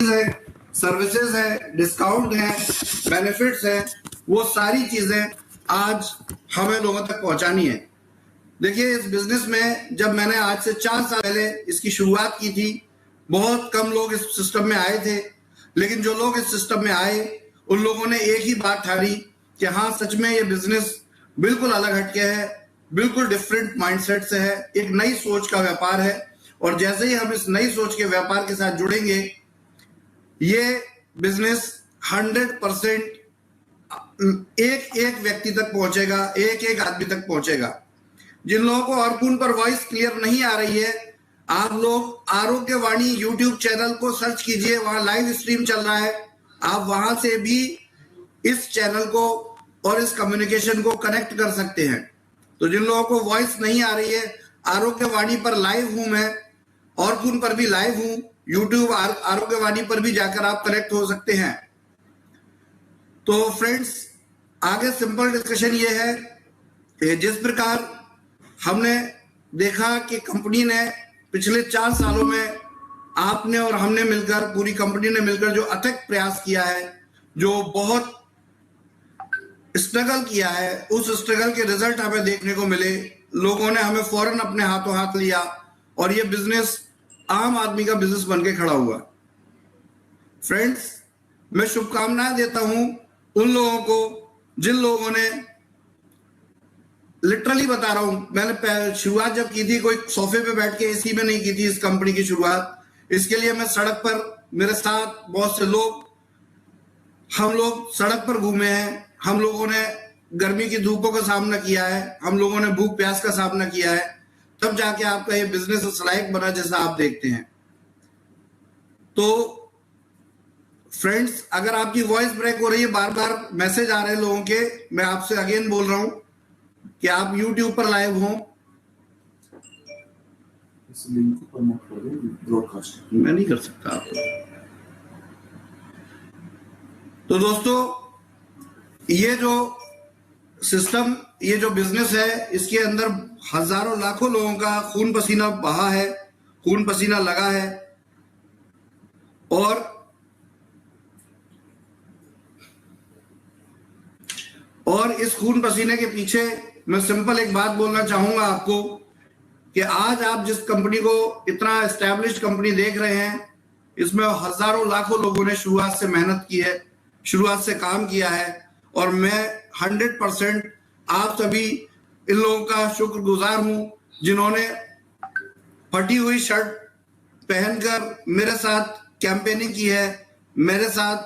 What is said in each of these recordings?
है, सर्विसेज है, डिस्काउंट है, बेनिफिट्स है, वो सारी चीजें आज हमें लोगों तक पहुंचानी है। देखिए, इस बिजनेस में जब मैंने आज से 4 साल पहले इसकी शुरुआत की थी, बहुत कम लोग इस सिस्टम में आए थे, लेकिन जो लोग इस सिस्टम में आए उन लोगों ने एक ही बात ठानी कि हाँ, सच में ये बिजनेस बिल्कुल अलग हटके है, बिल्कुल डिफरेंट माइंडसेट से है, एक नई सोच का व्यापार है। और जैसे ही हम इस नई सोच के व्यापार के साथ जुड़ेंगे, ये बिजनेस 100% एक एक व्यक्ति तक पहुंचेगा, एक एक आदमी तक पहुंचेगा। जिन लोगों को अर्कुन पर वॉइस क्लियर नहीं आ रही है, आप लोग आरोग्यवाणी यूट्यूब चैनल को सर्च कीजिए, वहां लाइव स्ट्रीम चल रहा है। आप वहां से भी इस चैनल को और इस कम्युनिकेशन को कनेक्ट कर सकते हैं। तो जिन लोगों को वॉइस नहीं आ रही है, आरोग्यवाणी पर लाइव हूं मैं, अर्कुन पर भी लाइव हूं, यूट्यूब आरोग्यवाणी पर भी जाकर आप कनेक्ट हो सकते हैं। तो फ्रेंड्स, आगे सिंपल डिस्कशन ये है कि जिस प्रकार हमने देखा कि कंपनी ने पिछले 4 सालों में आपने और हमने मिलकर, पूरी कंपनी ने मिलकर जो अथक प्रयास किया है, जो बहुत स्ट्रगल किया है, उस स्ट्रगल के रिजल्ट हमें देखने को मिले। लोगों ने हमें फौरन अपने हाथों हाथ लिया और ये बिजनेस आम आदमी का बिजनेस बनके खड़ा हुआ। फ्रेंड्स, मैं शुभकामनाएं देता हूं उन लोगों को जिन लोगों ने, लिटरली बता रहा हूं, मैंने शुरुआत जब की थी, कोई सोफे पे बैठ के एसी में नहीं की थी इस कंपनी की शुरुआत। इसके लिए मैं सड़क पर, मेरे साथ बहुत से लोग, हम लोग सड़क पर घूमे हैं, हम लोगों ने गर्मी की धूपों का सामना किया है, हम लोगों ने भूख प्यास का सामना किया है, तब जाके आपका ये बिजनेस उस लायक बना जैसा आप देखते हैं। तो फ्रेंड्स, अगर आपकी वॉइस ब्रेक हो रही है, बार बार मैसेज आ रहे हैं लोगों के, मैं आपसे अगेन बोल रहा हूं कि आप YouTube पर लाइव हो। इस लिंक को प्रमोट करें, ब्रॉडकास्ट मैं नहीं कर सकता आपको। तो दोस्तों, ये जो सिस्टम, ये जो बिजनेस है, इसके अंदर हजारों लाखों लोगों का खून पसीना बहा है, खून पसीना लगा है। और इस खून पसीने के पीछे मैं सिंपल एक बात बोलना चाहूंगा आपको कि आज आप जिस कंपनी को, इतना एस्टैब्लिश्ड कंपनी देख रहे हैं, इसमें हजारों लाखों लोगों ने शुरुआत से मेहनत की है, शुरुआत से काम किया है। और मैं 100% आप सभी इन लोगों का शुक्रगुजार हूं जिन्होंने फटी हुई शर्ट पहनकर मेरे साथ कैंपेनिंग की है, मेरे साथ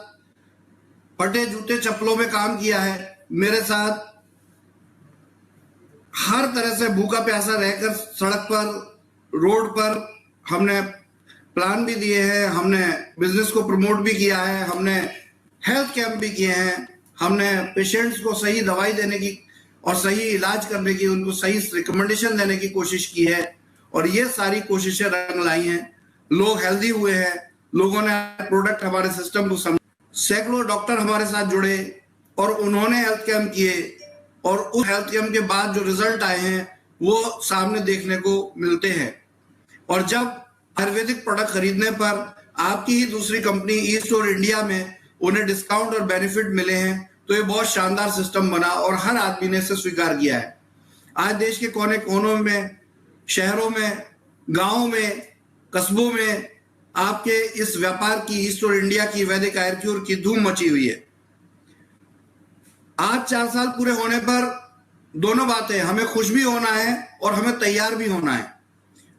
फटे जूते चप्पलों में काम किया है, मेरे साथ हर तरह से भूखा प्यासा रहकर सड़क पर, रोड पर हमने प्लान भी दिए हैं, हमने बिजनेस को प्रमोट भी किया है, हमने हेल्थ कैंप भी किए हैं, हमने पेशेंट्स को सही दवाई देने की और सही इलाज करने की, उनको सही रिकमेंडेशन देने की कोशिश की है। और ये सारी कोशिशें रंग लाई हैं, लोग हेल्दी हुए हैं, लोगों ने प्रोडक्ट, हमारे सिस्टम को समझ, सैकड़ों डॉक्टर हमारे साथ जुड़े और उन्होंने हेल्थ कैंप किए, और उस हेल्थ कैंप के बाद जो रिजल्ट आए हैं वो सामने देखने को मिलते हैं। और जब आयुर्वेदिक प्रोडक्ट खरीदने पर आपकी ही दूसरी कंपनी ईस्ट और इंडिया में उन्हें डिस्काउंट और बेनिफिट मिले हैं, तो ये बहुत शानदार सिस्टम बना और हर आदमी ने इसे स्वीकार किया है। आज देश के कोने कोनों में, शहरों में, गांवों में, कस्बों में आपके इस व्यापार की, ईस्ट और इंडिया की, वैदिक आयुर्वेद की धूम मची हुई है। आज 4 साल पूरे होने पर दोनों बातें, हमें खुश भी होना है और हमें तैयार भी होना है।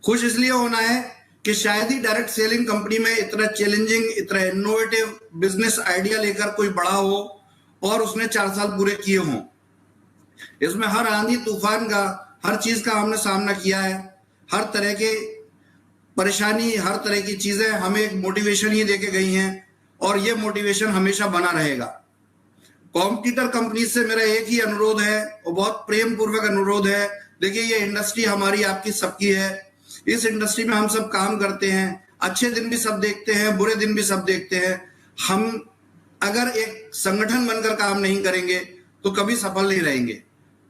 खुश इसलिए होना है कि शायद ही डायरेक्ट सेलिंग कंपनी में इतना चैलेंजिंग, इतना इनोवेटिव बिजनेस आइडिया लेकर कोई बड़ा हो और उसने 4 साल पूरे किए हों। इसमें हर आंधी तूफान का, हर चीज का हमने सामना किया है, हर तरह के परेशानी, हर तरह की चीजें हमें एक मोटिवेशन ही देके गई हैं और ये मोटिवेशन हमेशा बना रहेगा। कॉम्पिटिटर कंपनी से मेरा एक ही अनुरोध है और बहुत प्रेम पूर्वक अनुरोध है, देखिए ये इंडस्ट्री हमारी, आपकी, सबकी है। इस इंडस्ट्री में हम सब काम करते हैं, अच्छे दिन भी सब देखते हैं, बुरे दिन भी सब देखते हैं। हम अगर एक संगठन बनकर काम नहीं करेंगे तो कभी सफल नहीं रहेंगे।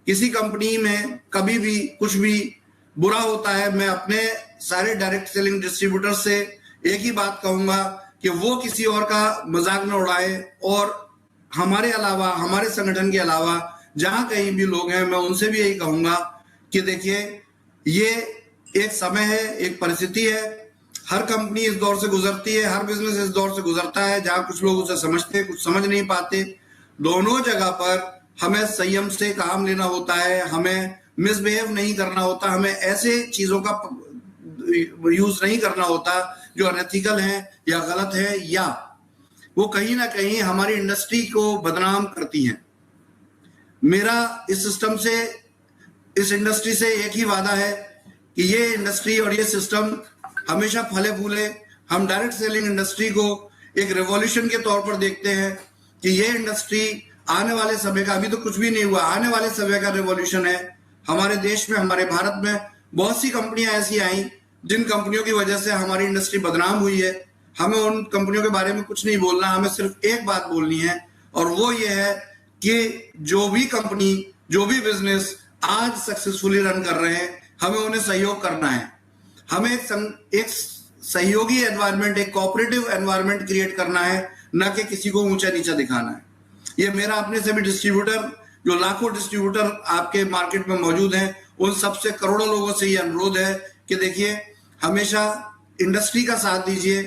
किसी कंपनी में कभी भी कुछ भी बुरा होता है, मैं अपने सारे डायरेक्ट सेलिंग डिस्ट्रीब्यूटर से एक ही बात कहूंगा कि वो किसी और का मजाक न उड़ाए, और हमारे अलावा, हमारे संगठन के अलावा जहां कहीं भी लोग हैं, मैं उनसे भी यही कहूंगा कि देखिए, ये एक समय है, एक परिस्थिति है। हर कंपनी इस दौर से गुजरती है, हर बिजनेस इस दौर से गुजरता है, जहां कुछ लोग उसे समझते हैं, कुछ समझ नहीं पाते। दोनों जगह पर हमें संयम से काम लेना होता है, हमें मिसबिहेव नहीं करना होता, हमें ऐसे चीजों का यूज नहीं करना होता जो अनएथिकल है या गलत है, या वो कहीं ना कहीं हमारी इंडस्ट्री को बदनाम करती हैं। मेरा इस सिस्टम से, इस इंडस्ट्री से एक ही वादा है कि ये इंडस्ट्री और ये सिस्टम हमेशा फले फूले। हम डायरेक्ट सेलिंग इंडस्ट्री को एक रेवोल्यूशन के तौर पर देखते हैं कि ये इंडस्ट्री आने वाले समय का, अभी तो कुछ भी नहीं हुआ, आने वाले समय का रेवोल्यूशन है। हमारे देश में, हमारे भारत में बहुत सी कंपनियां ऐसी आई जिन कंपनियों की वजह से हमारी इंडस्ट्री बदनाम हुई है। हमें उन कंपनियों के बारे में कुछ नहीं बोलना, हमें सिर्फ एक बात बोलनी है, और वो ये है कि जो भी कंपनी, जो भी बिजनेस आज सक्सेसफुली रन कर रहे हैं, हमें उन्हें सहयोग करना है। हमें एक सहयोगी एनवायरनमेंट, एक कोऑपरेटिव एनवायरनमेंट क्रिएट करना है, न कि किसी को ऊंचा नीचा दिखाना है। ये मेरा अपने से भी डिस्ट्रीब्यूटर, जो लाखों डिस्ट्रीब्यूटर आपके मार्केट में मौजूद हैं, उन सबसे, करोड़ों लोगों से ये अनुरोध है कि देखिए, हमेशा इंडस्ट्री का साथ दीजिए।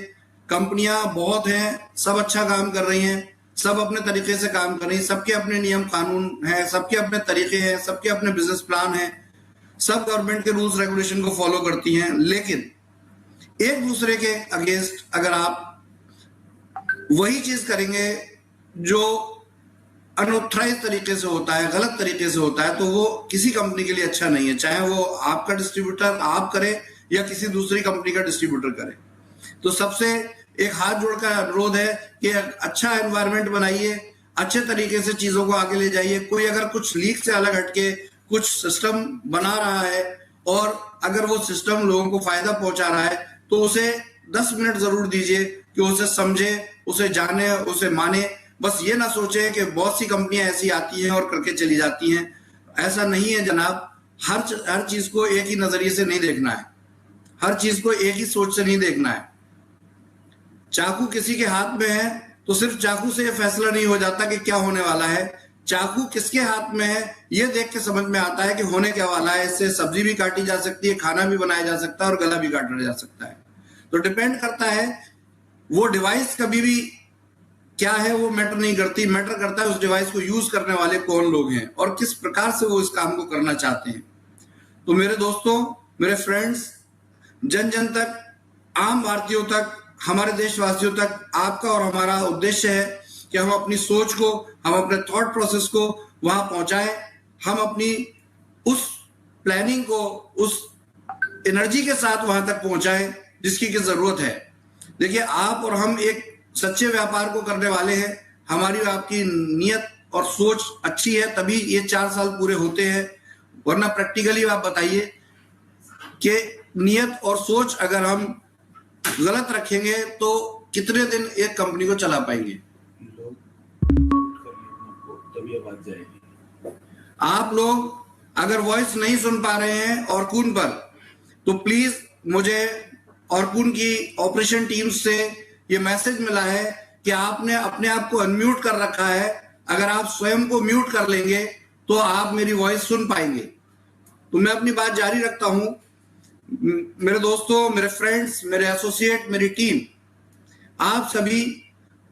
कंपनियां बहुत हैं, सब अच्छा काम कर रही हैं, सब अपने तरीके से काम कर रही हैं, सबके अपने नियम कानून हैं, सबके अपने तरीके हैं, सबके अपने बिजनेस प्लान हैं, सब गवर्नमेंट के रूल्स रेगुलेशन को फॉलो करती हैं। लेकिन एक दूसरे के अगेंस्ट अगर आप वही चीज करेंगे जो अनऑथराइज तरीके से होता है, गलत तरीके से होता है, तो वो किसी कंपनी के लिए अच्छा नहीं है, चाहे वो आपका डिस्ट्रीब्यूटर आप करे या किसी दूसरी कंपनी का डिस्ट्रीब्यूटर करे। तो सबसे एक हाथ जोड़कर अनुरोध है कि अच्छा एनवायरनमेंट बनाइए, अच्छे तरीके से चीजों को आगे ले जाइए। कोई अगर कुछ लीक से अलग हटके कुछ सिस्टम बना रहा है और अगर वो सिस्टम लोगों को फायदा पहुंचा रहा है, तो उसे 10 मिनट जरूर दीजिए कि उसे समझे, उसे जाने, उसे माने। बस ये ना सोचे कि बहुत सी कंपनियां ऐसी आती हैं और करके चली जाती हैं। ऐसा नहीं है जनाब। हर चीज को एक ही नजरिए से नहीं देखना है, हर चीज को एक ही सोच से नहीं देखना है। चाकू किसी के हाथ में है तो सिर्फ चाकू से यह फैसला नहीं हो जाता कि क्या होने वाला है। चाकू किसके हाथ में है यह देख के समझ में आता है कि होने क्या वाला है। इससे सब्जी भी काटी जा सकती है, खाना भी बनाया जा सकता है और गला भी काटा जा सकता है। तो डिपेंड करता है, वो डिवाइस कभी भी क्या है वो मैटर नहीं करती, मैटर करता है उस डिवाइस को यूज करने वाले कौन लोग हैं और किस प्रकार से वो इस काम को करना चाहते हैं। तो मेरे दोस्तों, मेरे फ्रेंड्स, जन जन तक, आम भारतीयों तक, हमारे देशवासियों तक आपका और हमारा उद्देश्य है कि हम अपनी सोच को, हम अपने थॉट प्रोसेस को वहां पहुंचाएं, हम अपनी उस प्लानिंग को उस एनर्जी के साथ वहां तक पहुंचाएं जिसकी की जरूरत है। देखिए, आप और हम एक सच्चे व्यापार को करने वाले हैं। हमारी आपकी नीयत और सोच अच्छी है तभी ये 4 साल पूरे होते हैं, वरना प्रैक्टिकली आप बताइए कि नीयत और सोच अगर हम गलत रखेंगे तो कितने दिन एक कंपनी को चला पाएंगे। तभी आवाज जाएगी। आप लोग अगर वॉइस नहीं सुन पा रहे हैं ऑर्कुन पर, तो प्लीज मुझे ऑर्कुन की ऑपरेशन टीम से ये मैसेज मिला है कि आपने अपने आप को अनम्यूट कर रखा है। अगर आप स्वयं को म्यूट कर लेंगे तो आप मेरी वॉइस सुन पाएंगे। तो मैं अपनी बात जारी रखता हूं। मेरे दोस्तों, मेरे फ्रेंड्स, मेरे एसोसिएट, मेरी टीम, आप सभी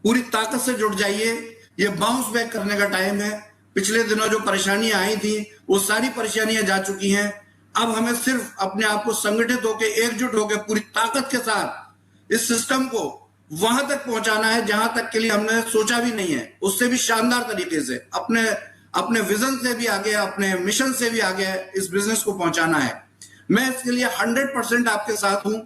पूरी ताकत से जुट जाइए। ये बाउंस बैक करने का टाइम है। पिछले दिनों जो परेशानियां आई थी वो सारी परेशानियां जा चुकी हैं। अब हमें सिर्फ अपने आप को संगठित होकर, एकजुट होकर, पूरी ताकत के साथ इस सिस्टम को वहां तक पहुंचाना है जहां तक के लिए हमने सोचा भी नहीं है, उससे भी शानदार तरीके से, अपने विजन से भी आगे, अपने मिशन से भी आगे इस बिजनेस को पहुंचाना है। मैं इसके लिए 100% आपके साथ हूं।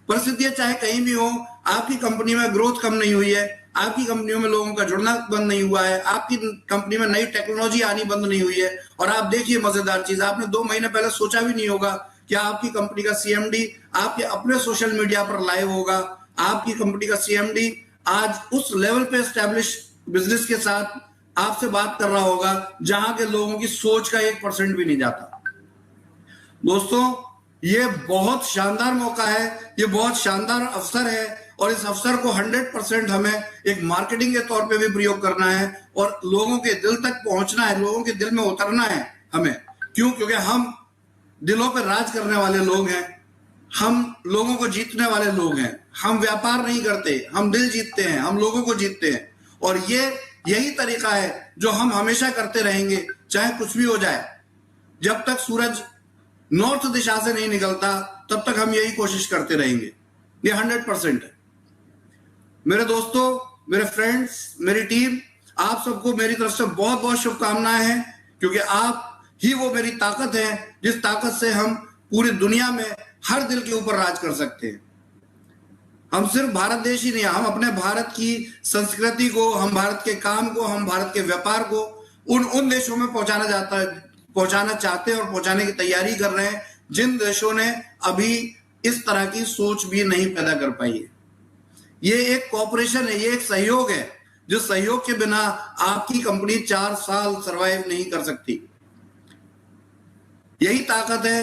परिस्थितियां चाहे कहीं भी हो, आपकी कंपनी में ग्रोथ कम नहीं हुई है, आपकी कंपनियों में लोगों का जुड़ना बंद नहीं हुआ है, आपकी कंपनी में नई टेक्नोलॉजी आनी बंद नहीं हुई है। और आप देखिए मजेदार चीज, आपने 2 महीने पहले सोचा भी नहीं होगा कि आपकी कंपनी का सीएमडी आपके अपने सोशल मीडिया पर लाइव होगा। आपकी कंपनी का सीएमडी आज उस लेवल पे एस्टैब्लिश बिजनेस के साथ आपसे बात कर रहा होगा जहां के लोगों की सोच का 1% भी नहीं जाता। दोस्तों, ये बहुत शानदार मौका है, ये बहुत शानदार अवसर है और इस अवसर को 100% हमें एक मार्केटिंग के तौर पे भी प्रयोग करना है और लोगों के दिल तक पहुंचना है, लोगों के दिल में उतरना है हमें। क्यों? क्योंकि हम दिलों पर राज करने वाले लोग हैं, हम लोगों को जीतने वाले लोग हैं। हम व्यापार नहीं करते, हम दिल जीतते हैं, हम लोगों को जीतते हैं। और यही तरीका है जो हम हमेशा करते रहेंगे, चाहे कुछ भी हो जाए। जब तक सूरज नॉर्थ दिशा से नहीं निकलता तब तक हम यही कोशिश करते रहेंगे। ये 100% है। मेरे दोस्तों, मेरे फ्रेंड्स, मेरी टीम, आप सबको मेरी तरफ से बहुत बहुत शुभकामनाएं हैं, क्योंकि आप ही वो मेरी ताकत है जिस ताकत से हम पूरी दुनिया में हर दिल के ऊपर राज कर सकते हैं। हम सिर्फ भारत देश ही नहीं, हम अपने भारत की संस्कृति को, हम भारत के काम को, हम भारत के व्यापार को उन देशों में पहुंचाना चाहते हैं और पहुंचाने की तैयारी कर रहे हैं जिन देशों ने अभी इस तरह की सोच भी नहीं पैदा कर पाई है। ये एक कॉपरेशन है, ये एक सहयोग है, जिस सहयोग के बिना आपकी कंपनी 4 साल सरवाइव नहीं कर सकती। यही ताकत है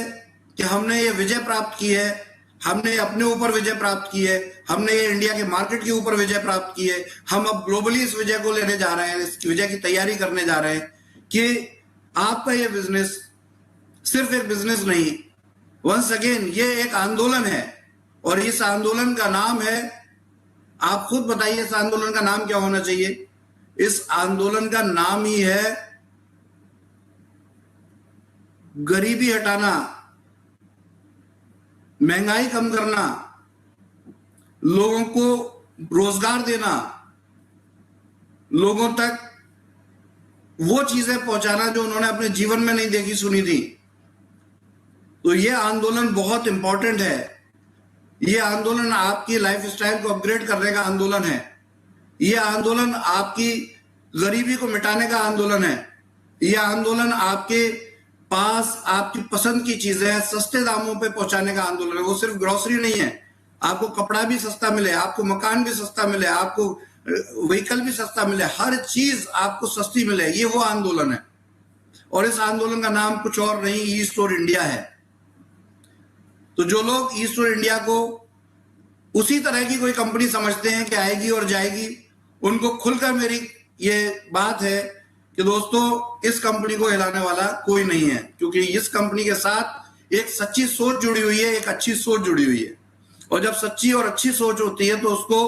कि हमने ये विजय प्राप्त की है, हमने अपने ऊपर विजय प्राप्त की है, हमने ये इंडिया के मार्केट के ऊपर विजय प्राप्त की है। हम अब ग्लोबली इस विजय को लेने जा रहे हैं, इस विजय की तैयारी करने जा रहे हैं कि आपका ये बिजनेस सिर्फ एक बिजनेस नहीं, वंस अगेन ये एक आंदोलन है। और इस आंदोलन का नाम है, आप खुद बताइए इस आंदोलन का नाम क्या होना चाहिए? इस आंदोलन का नाम ही है गरीबी हटाना, महंगाई कम करना, लोगों को रोजगार देना, लोगों तक वो चीजें पहुंचाना जो उन्होंने अपने जीवन में नहीं देखी सुनी थी। तो ये आंदोलन बहुत इंपॉर्टेंट है। ये आंदोलन आपकी लाइफस्टाइल को अपग्रेड करने का आंदोलन है। ये आंदोलन आपकी गरीबी को मिटाने का आंदोलन है। ये आंदोलन आपके पास आपकी पसंद की चीजें सस्ते दामों पे पहुंचाने का आंदोलन है। वो सिर्फ ग्रोसरी नहीं है, आपको कपड़ा भी सस्ता मिले, आपको मकान भी सस्ता मिले, आपको व्हीकल भी सस्ता मिले, हर चीज आपको सस्ती मिले, ये वो आंदोलन है। और इस आंदोलन का नाम कुछ और नहीं, ईस्ट और इंडिया है। तो जो लोग ईस्ट और इंडिया को उसी तरह की कोई कंपनी समझते हैं कि आएगी और जाएगी, उनको खुलकर मेरी ये बात है कि दोस्तों, इस कंपनी को हिलाने वाला कोई नहीं है, क्योंकि इस कंपनी के साथ एक सच्ची सोच जुड़ी हुई है, एक अच्छी सोच जुड़ी हुई है। और जब सच्ची और अच्छी सोच होती है तो उसको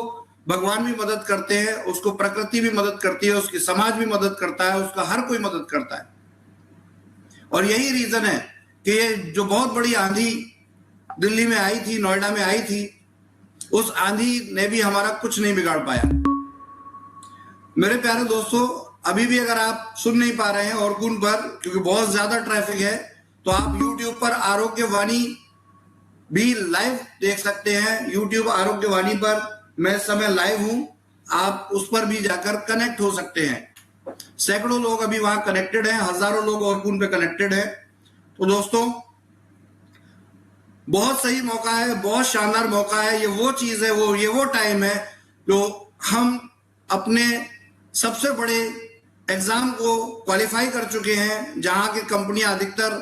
भगवान भी मदद करते हैं, उसको प्रकृति भी मदद करती है, उसकी समाज भी मदद करता है, उसका हर कोई मदद करता है। और यही रीजन है कि ये जो बहुत बड़ी आंधी दिल्ली में आई थी, नोएडा में आई थी, उस आंधी ने भी हमारा कुछ नहीं बिगाड़ पाया। मेरे प्यारे दोस्तों, अभी भी अगर आप सुन नहीं पा रहे हैं ऑर्कुन पर, क्योंकि बहुत ज्यादा ट्रैफिक है, तो आप YouTube पर आरोग्यवाणी भी लाइव देख सकते हैं। YouTube आरोग्यवाणी पर मैं इस समय लाइव हूं, आप उस पर भी जाकर कनेक्ट हो सकते हैं। सैकड़ों लोग अभी वहां कनेक्टेड हैं, हजारों लोग ऑर्कुन पे कनेक्टेड हैं। तो दोस्तों, बहुत सही मौका है, बहुत शानदार मौका है। ये वो चीज है, ये वो टाइम है जो हम अपने सबसे बड़े एग्जाम को क्वालिफाई कर चुके हैं, जहां की कंपनियां अधिकतर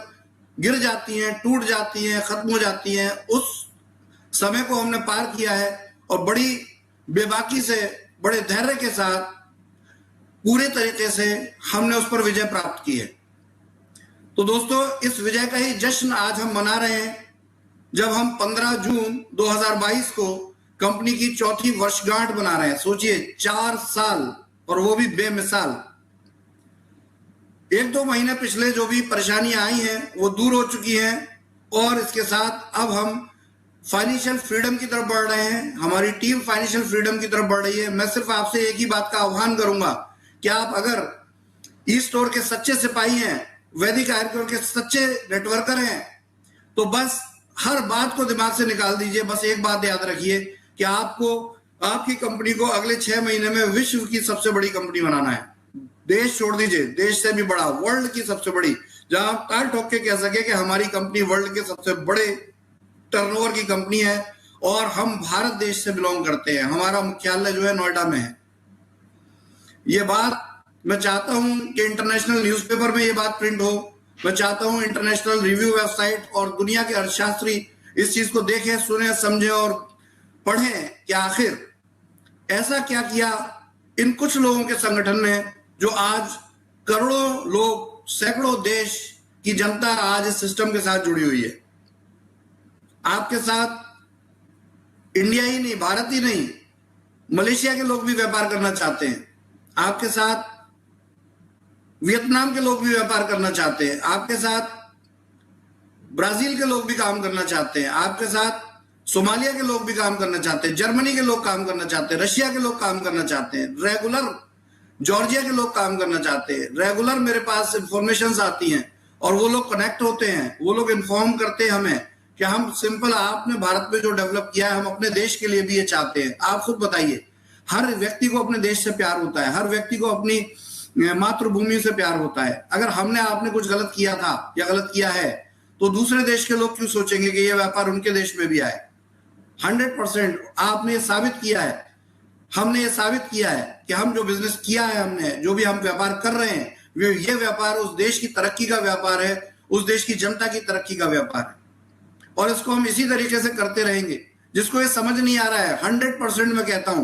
गिर जाती हैं, टूट जाती हैं, खत्म हो जाती हैं। उस समय को हमने पार किया है और बड़ी बेबाकी से, बड़े धैर्य के साथ, पूरे तरीके से हमने उस पर विजय प्राप्त की है। तो दोस्तों, इस विजय का ही जश्न आज हम मना रहे हैं, जब हम 15 जून 2022 को कंपनी की 4थी वर्षगांठ बना रहे हैं। सोचिए, 4 साल, और वो भी बेमिसाल। 1-2 महीने पिछले जो भी परेशानियां आई हैं वो दूर हो चुकी हैं, और इसके साथ अब हम फाइनेंशियल फ्रीडम की तरफ बढ़ रहे हैं। हमारी टीम फाइनेंशियल फ्रीडम की तरफ बढ़ रही है। मैं सिर्फ आपसे एक ही बात का आह्वान करूंगा कि आप अगर ई स्टोर के सच्चे सिपाही हैं, वैदिक आयुर्वेद के सच्चे नेटवर्कर हैं, तो बस हर बात को दिमाग से निकाल दीजिए। बस एक बात याद रखिए कि आपको आपकी कंपनी को अगले 6 महीने में विश्व की सबसे बड़ी कंपनी बनाना है। देश छोड़ दीजिए, देश से भी बड़ा, वर्ल्ड की सबसे बड़ी, जहां आप ताल ठोक के कह सके कि हमारी कंपनी वर्ल्ड के सबसे बड़े टर्नओवर की कंपनी है, और हम भारत देश से बिलोंग करते हैं। हमारा मुख्यालय जो है नोएडा में है। ये बात मैं चाहता हूं कि इंटरनेशनल न्यूज़पेपर में ये बात प्रिंट हो। मैं चाहता हूं इंटरनेशनल रिव्यू वेबसाइट और दुनिया के अर्थशास्त्री इस चीज को देखें, सुने, समझें और पढ़ें कि आखिर ऐसा क्या किया इन कुछ लोगों के संगठन ने जो आज करोड़ों लोग, सैकड़ों देश की जनता आज इस सिस्टम के साथ जुड़ी हुई है। आपके साथ इंडिया ही नहीं, भारत ही नहीं, मलेशिया के लोग भी व्यापार करना चाहते हैं। आपके साथ वियतनाम के लोग भी व्यापार करना चाहते हैं। आपके साथ ब्राजील के लोग भी काम करना चाहते हैं। आपके साथ सोमालिया के लोग भी काम करना चाहते हैं। जर्मनी के लोग काम करना चाहते हैं। रशिया के लोग काम करना चाहते हैं। रेगुलर जॉर्जिया के लोग काम करना चाहते हैं। रेगुलर मेरे पास इंफॉर्मेशन आती हैं और वो लोग कनेक्ट होते हैं। वो लोग इन्फॉर्म करते हैं हमें कि हम सिंपल, आपने भारत में जो डेवलप किया है हम अपने देश के लिए भी ये चाहते हैं। आप खुद बताइए, हर व्यक्ति को अपने देश से प्यार होता है, हर व्यक्ति को अपनी मातृभूमि से प्यार होता है। अगर हमने आपने कुछ गलत किया था या गलत किया है तो दूसरे देश के लोग क्यों सोचेंगे कि ये व्यापार उनके देश में भी आए। 100% आपने ये साबित किया है, हमने ये साबित किया है कि हम जो बिजनेस किया है, हमने जो भी हम व्यापार कर रहे हैं, ये व्यापार उस देश की तरक्की का व्यापार है, उस देश की जनता की तरक्की का व्यापार है और इसको हम इसी तरीके से करते रहेंगे। जिसको ये समझ नहीं आ रहा है, 100% मैं कहता हूं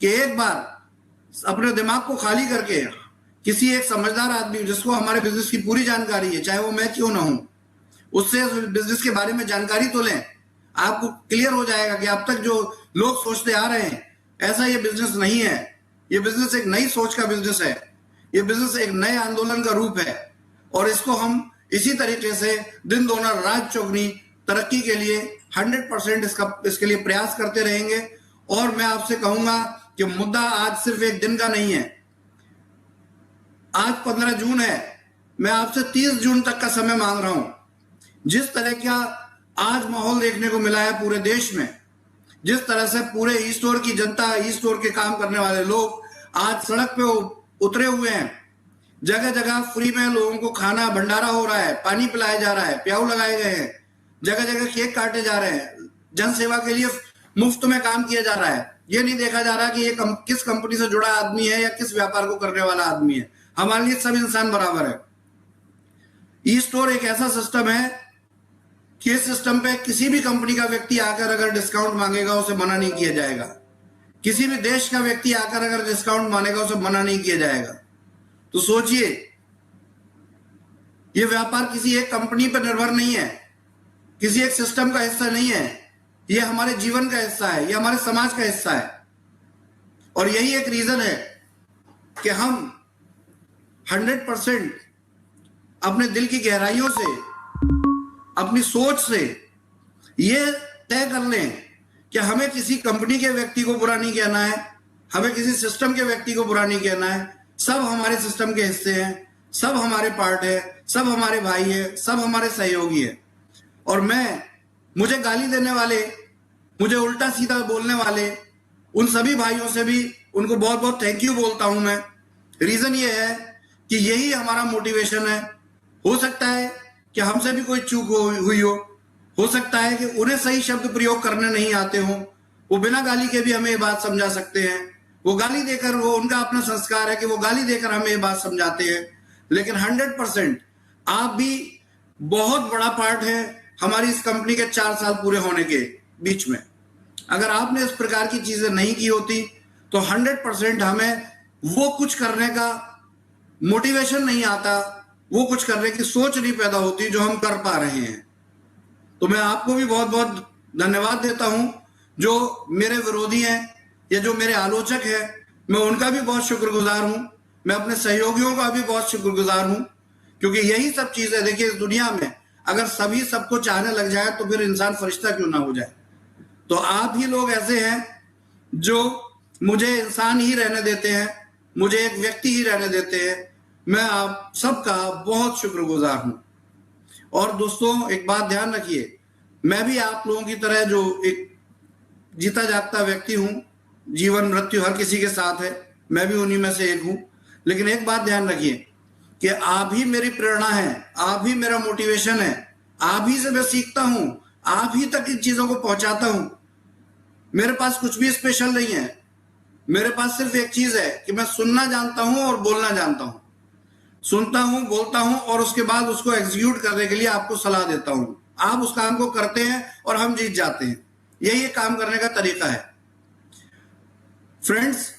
कि एक बार अपने दिमाग को खाली करके किसी एक समझदार आदमी जिसको हमारे बिजनेस की पूरी जानकारी है, चाहे वो मैं क्यों ना हूं, उससे बिजनेस के बारे में जानकारी तो लें। आपको क्लियर हो जाएगा कि अब तक जो लोग सोचते आ रहे हैं ऐसा ये बिजनेस नहीं है। ये बिजनेस एक नई सोच का बिजनेस है। ये बिजनेस एक नए आंदोलन का रूप है और इसको हम इसी तरीके से दिन दोना रात चौगनी तरक्की के लिए 100% इसके लिए प्रयास करते रहेंगे। और मैं आपसे कहूंगा कि मुद्दा आज सिर्फ एक दिन का नहीं है। आज 15 जून है, मैं आपसे 30 जून तक का समय मांग रहा हूं। जिस तरह का आज माहौल देखने को मिला है पूरे देश में, जिस तरह से पूरे ईस्ट ओर की जनता, ईस्ट ओर के काम करने वाले लोग आज सड़क पे उतरे हुए हैं, जगह जगह फ्री में लोगों को खाना भंडारा हो रहा है, पानी पिलाया जा रहा है, प्याऊ लगाए गए हैं, जगह जगह केक काटे जा रहे हैं, जन सेवा के लिए मुफ्त में काम किया जा रहा है। ये नहीं देखा जा रहा कि ये किस कंपनी से जुड़ा आदमी है या किस व्यापार को करने वाला आदमी है। हमारे लिए सब इंसान बराबर है। ई स्टोर एक ऐसा सिस्टम है कि इस सिस्टम पे किसी भी कंपनी का व्यक्ति आकर अगर डिस्काउंट मांगेगा उसे मना नहीं किया जाएगा। किसी भी देश का व्यक्ति आकर अगर डिस्काउंट मांगेगा उसे मना नहीं किया जाएगा। तो सोचिए, ये व्यापार किसी एक कंपनी पर निर्भर नहीं है, किसी एक सिस्टम का हिस्सा नहीं है। ये हमारे जीवन का हिस्सा है, ये हमारे समाज का हिस्सा है। और यही एक रीजन है कि हम 100% अपने दिल की गहराइयों से, अपनी सोच से ये तय कर लें कि हमें किसी कंपनी के व्यक्ति को बुरा नहीं कहना है, हमें किसी सिस्टम के व्यक्ति को बुरा नहीं कहना है। सब हमारे सिस्टम के हिस्से हैं, सब हमारे पार्ट है, सब हमारे भाई है, सब हमारे सहयोगी है। और मुझे गाली देने वाले, मुझे उल्टा सीधा बोलने वाले उन सभी भाइयों से भी उनको बहुत बहुत थैंक यू बोलता हूं मैं। रीजन ये है कि यही हमारा मोटिवेशन है। हो सकता है कि हमसे भी कोई चूक हुई हो सकता है कि उन्हें सही शब्द प्रयोग करने नहीं आते हो, वो बिना गाली के भी हमें ये बात समझा सकते हैं। वो गाली देकर, वो उनका अपना संस्कार है कि वो गाली देकर हमें ये बात समझाते हैं। लेकिन 100% आप भी बहुत बड़ा पार्ट है हमारी इस कंपनी के 4 साल पूरे होने के बीच में। अगर आपने इस प्रकार की चीजें नहीं की होती तो 100% हमें वो कुछ करने का मोटिवेशन नहीं आता, वो कुछ करने की सोच नहीं पैदा होती जो हम कर पा रहे हैं। तो मैं आपको भी बहुत बहुत धन्यवाद देता हूं। जो मेरे विरोधी हैं या जो मेरे आलोचक हैं, मैं उनका भी बहुत शुक्रगुजार हूं। मैं अपने सहयोगियों का भी बहुत शुक्रगुजार हूं, क्योंकि यही सब चीजें, देखिए इस दुनिया में अगर सभी सबको चाहने लग जाए तो फिर इंसान फरिश्ता क्यों ना हो जाए। तो आप ही लोग ऐसे हैं जो मुझे इंसान ही रहने देते हैं, मुझे एक व्यक्ति ही रहने देते हैं। मैं आप सबका बहुत शुक्रगुजार हूं। और दोस्तों, एक बात ध्यान रखिए, मैं भी आप लोगों की तरह जो एक जीता जागता व्यक्ति हूं, जीवन मृत्यु हर किसी के साथ है, मैं भी उन्हीं में से एक हूं। लेकिन एक बात ध्यान रखिए कि आप ही मेरी प्रेरणा है, आप ही मेरा मोटिवेशन है, आप ही से मैं सीखता हूं, आप ही तक इन चीजों को पहुंचाता हूं। मेरे पास कुछ भी स्पेशल नहीं है। मेरे पास सिर्फ एक चीज है कि मैं सुनना जानता हूं और बोलना जानता हूं। सुनता हूं, बोलता हूं और उसके बाद उसको एग्जीक्यूट करने के लिए आपको सलाह देता हूं। आप उस काम को करते हैं और हम जीत जाते हैं। यही एक काम करने का तरीका है। फ्रेंड्स,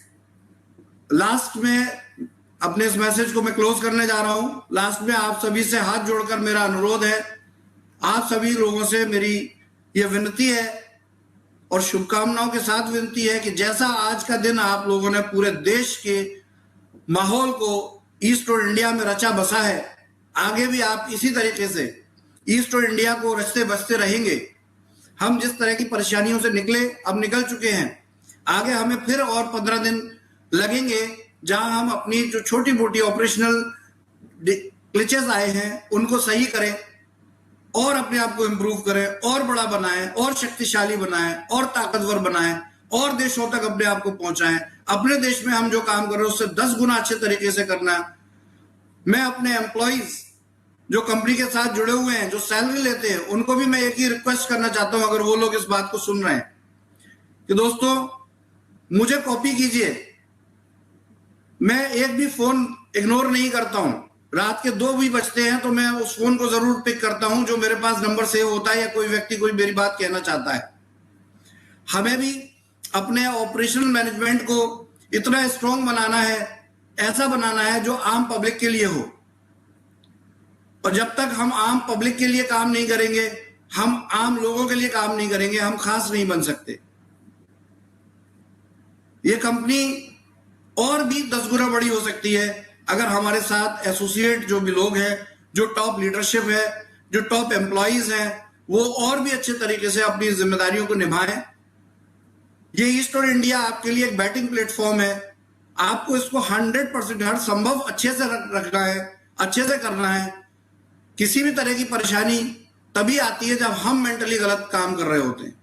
लास्ट में अपने इस मैसेज को मैं क्लोज करने जा रहा हूं। लास्ट में आप सभी से हाथ जोड़कर मेरा अनुरोध है, आप सभी लोगों से मेरी यह विनती है और शुभकामनाओं के साथ विनती है कि जैसा आज का दिन आप लोगों ने पूरे देश के माहौल को ईस्ट और इंडिया में रचा बसा है, आगे भी आप इसी तरीके से ईस्ट और इंडिया को रचते बसते रहेंगे। हम जिस तरह की परेशानियों से निकले, अब निकल चुके हैं, आगे हमें फिर और 15 दिन लगेंगे जहां हम अपनी जो छोटी मोटी ऑपरेशनल ग्लिचेस आए हैं उनको सही करें और अपने आप को इंप्रूव करें और बड़ा बनाएं और शक्तिशाली बनाएं और ताकतवर बनाएं और देशों तक अपने आप को पहुंचाएं। अपने देश में हम जो काम कर रहे हैं उससे 10 गुना अच्छे तरीके से करना है। मैं अपने एम्प्लॉइज जो कंपनी के साथ जुड़े हुए हैं, जो सैलरी लेते हैं, उनको भी मैं एक ही रिक्वेस्ट करना चाहता हूं, अगर वो लोग इस बात को सुन रहे हैं, कि दोस्तों मुझे कॉपी कीजिए। मैं एक भी फोन इग्नोर नहीं करता हूं। रात के 2 भी बजते हैं तो मैं उस फोन को जरूर पिक करता हूं जो मेरे पास नंबर सेव होता है या कोई व्यक्ति कोई मेरी बात कहना चाहता है। हमें भी अपने ऑपरेशनल मैनेजमेंट को इतना स्ट्रांग बनाना है, ऐसा बनाना है जो आम पब्लिक के लिए हो। और जब तक हम आम पब्लिक के लिए काम नहीं करेंगे, हम आम लोगों के लिए काम नहीं करेंगे, हम खास नहीं बन सकते। ये कंपनी और भी 10 गुना बड़ी हो सकती है अगर हमारे साथ एसोसिएट जो भी लोग हैं, जो टॉप लीडरशिप है, जो टॉप एम्प्लॉइज हैं, वो और भी अच्छे तरीके से अपनी जिम्मेदारियों को निभाएं। ये ईस्ट और इंडिया आपके लिए एक बैटिंग प्लेटफॉर्म है। आपको इसको 100% हर संभव अच्छे से रखना है, अच्छे से करना है। किसी भी तरह की परेशानी तभी आती है जब हम मेंटली गलत काम कर रहे होते हैं।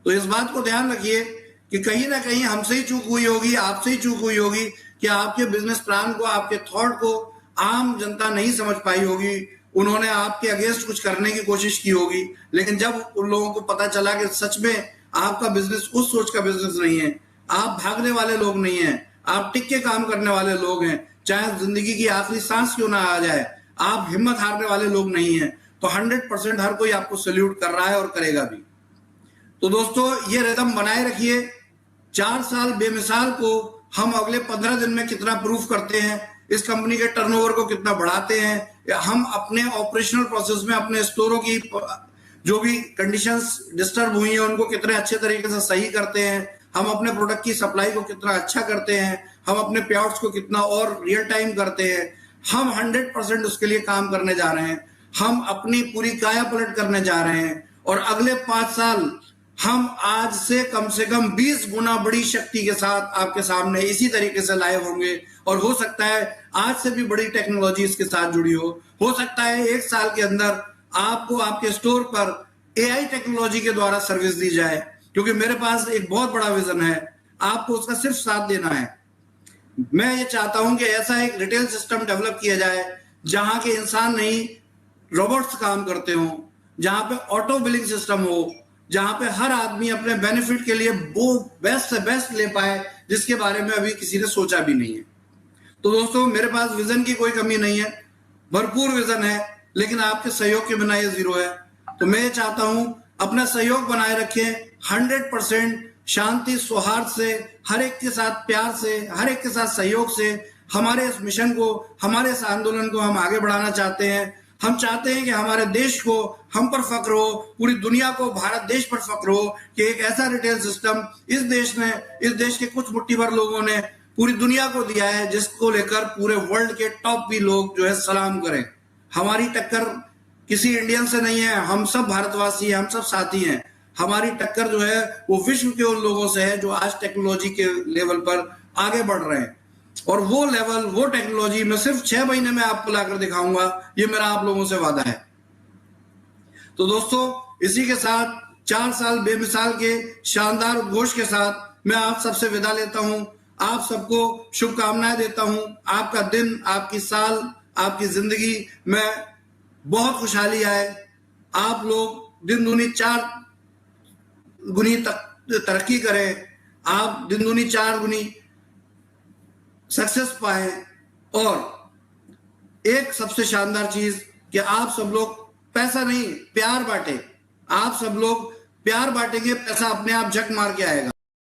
तो इस बात को ध्यान रखिए कि कहीं ना कहीं हमसे ही चूक हुई होगी, आपसे ही चूक हुई होगी कि आपके बिजनेस प्लान को, आपके थॉट को आम जनता नहीं समझ पाई होगी। उन्होंने आपके अगेंस्ट कुछ करने की कोशिश की होगी, लेकिन जब उन लोगों को पता चला कि सच में आपका बिजनेस उस सोच का बिजनेस नहीं है, आप भागने वाले लोग नहीं हैं, आप टिक के काम करने वाले लोग हैं, चाहे जिंदगी की आखिरी सांस क्यों ना आ जाए, आप हिम्मत हारने वाले लोग नहीं हैं, तो 100% हर कोई आपको सल्यूट कर रहा है और करेगा भी। तो दोस्तों, ये रिदम बनाए रखिए। 4 साल बेमिसाल को हम अगले 15 दिन में कितना प्रूफ करते हैं, इस कंपनी के टर्नओवर को कितना बढ़ाते हैं, हम अपने ऑपरेशनल प्रोसेस में अपने स्टोरों की जो भी कंडीशंस डिस्टर्ब हुई हैं उनको कितने अच्छे तरीके से सही करते हैं, हम अपने प्रोडक्ट की सप्लाई को कितना अच्छा करते हैं, हम अपने पेआउट्स को कितना और रियल टाइम करते हैं। हम 100% उसके लिए काम करने जा रहे हैं। हम अपनी पूरी काया पलट करने जा रहे हैं और अगले 5 साल हम आज से कम 20 गुना बड़ी शक्ति के साथ आपके सामने इसी तरीके से लाइव होंगे। और हो सकता है आज से भी बड़ी टेक्नोलॉजी इसके साथ जुड़ी हो सकता है 1 साल के अंदर आपको आपके स्टोर पर एआई टेक्नोलॉजी के द्वारा सर्विस दी जाए, क्योंकि मेरे पास एक बहुत बड़ा विजन है, आपको उसका सिर्फ साथ देना है। मैं ये चाहता हूं कि ऐसा एक रिटेल सिस्टम डेवलप किया जाए जहां के इंसान नहीं रोबोट्स काम करते हो, जहां पे ऑटो बिलिंग सिस्टम हो, जहां पे हर आदमी अपने बेनिफिट के लिए वो बेस्ट से बेस्ट ले पाए जिसके बारे में अभी किसी ने सोचा भी नहीं है। तो दोस्तों, मेरे पास विजन की कोई कमी नहीं है, भरपूर विजन है, लेकिन आपके सहयोग के बिना ये जीरो है। तो मैं ये चाहता हूं अपना सहयोग बनाए रखें, 100% शांति सौहार्द से, हर एक के साथ प्यार से, हर एक के साथ सहयोग से हमारे इस मिशन को, हमारे इस आंदोलन को हम आगे बढ़ाना चाहते हैं। हम चाहते हैं कि हमारे देश को हम पर फक्र हो, पूरी दुनिया को भारत देश पर फक्र हो कि एक ऐसा रिटेल सिस्टम इस देश के कुछ मुट्ठी भर लोगों ने पूरी दुनिया को दिया है, जिसको लेकर पूरे वर्ल्ड के टॉप भी लोग जो है सलाम करें। हमारी टक्कर किसी इंडियन से नहीं है, हम सब भारतवासी हैं, हम सब साथी हैं। हमारी टक्कर जो है वो विश्व के उन लोगों से है जो आज टेक्नोलॉजी के लेवल पर आगे बढ़ रहे हैं। और वो लेवल, वो टेक्नोलॉजी मैं सिर्फ 6 महीने में आपको लाकर दिखाऊंगा, ये मेरा आप लोगों से वादा है। तो दोस्तों, इसी के साथ 4 साल बेमिसाल के शानदार उद्घोष के साथ मैं आप सबसे विदा लेता हूं। आप सबको शुभकामनाएं देता हूं। आपका दिन, आपकी साल, आपकी जिंदगी में बहुत खुशहाली आए। आप लोग दिन दूनी 4 गुनी तरक्की करें, आप दिन दूनी 4 गुनी सक्सेस पाए। और एक सबसे शानदार चीज कि आप सब लोग पैसा नहीं, प्यार बांटे। आप सब लोग प्यार बांटेंगे, पैसा अपने आप झक मार के आएगा।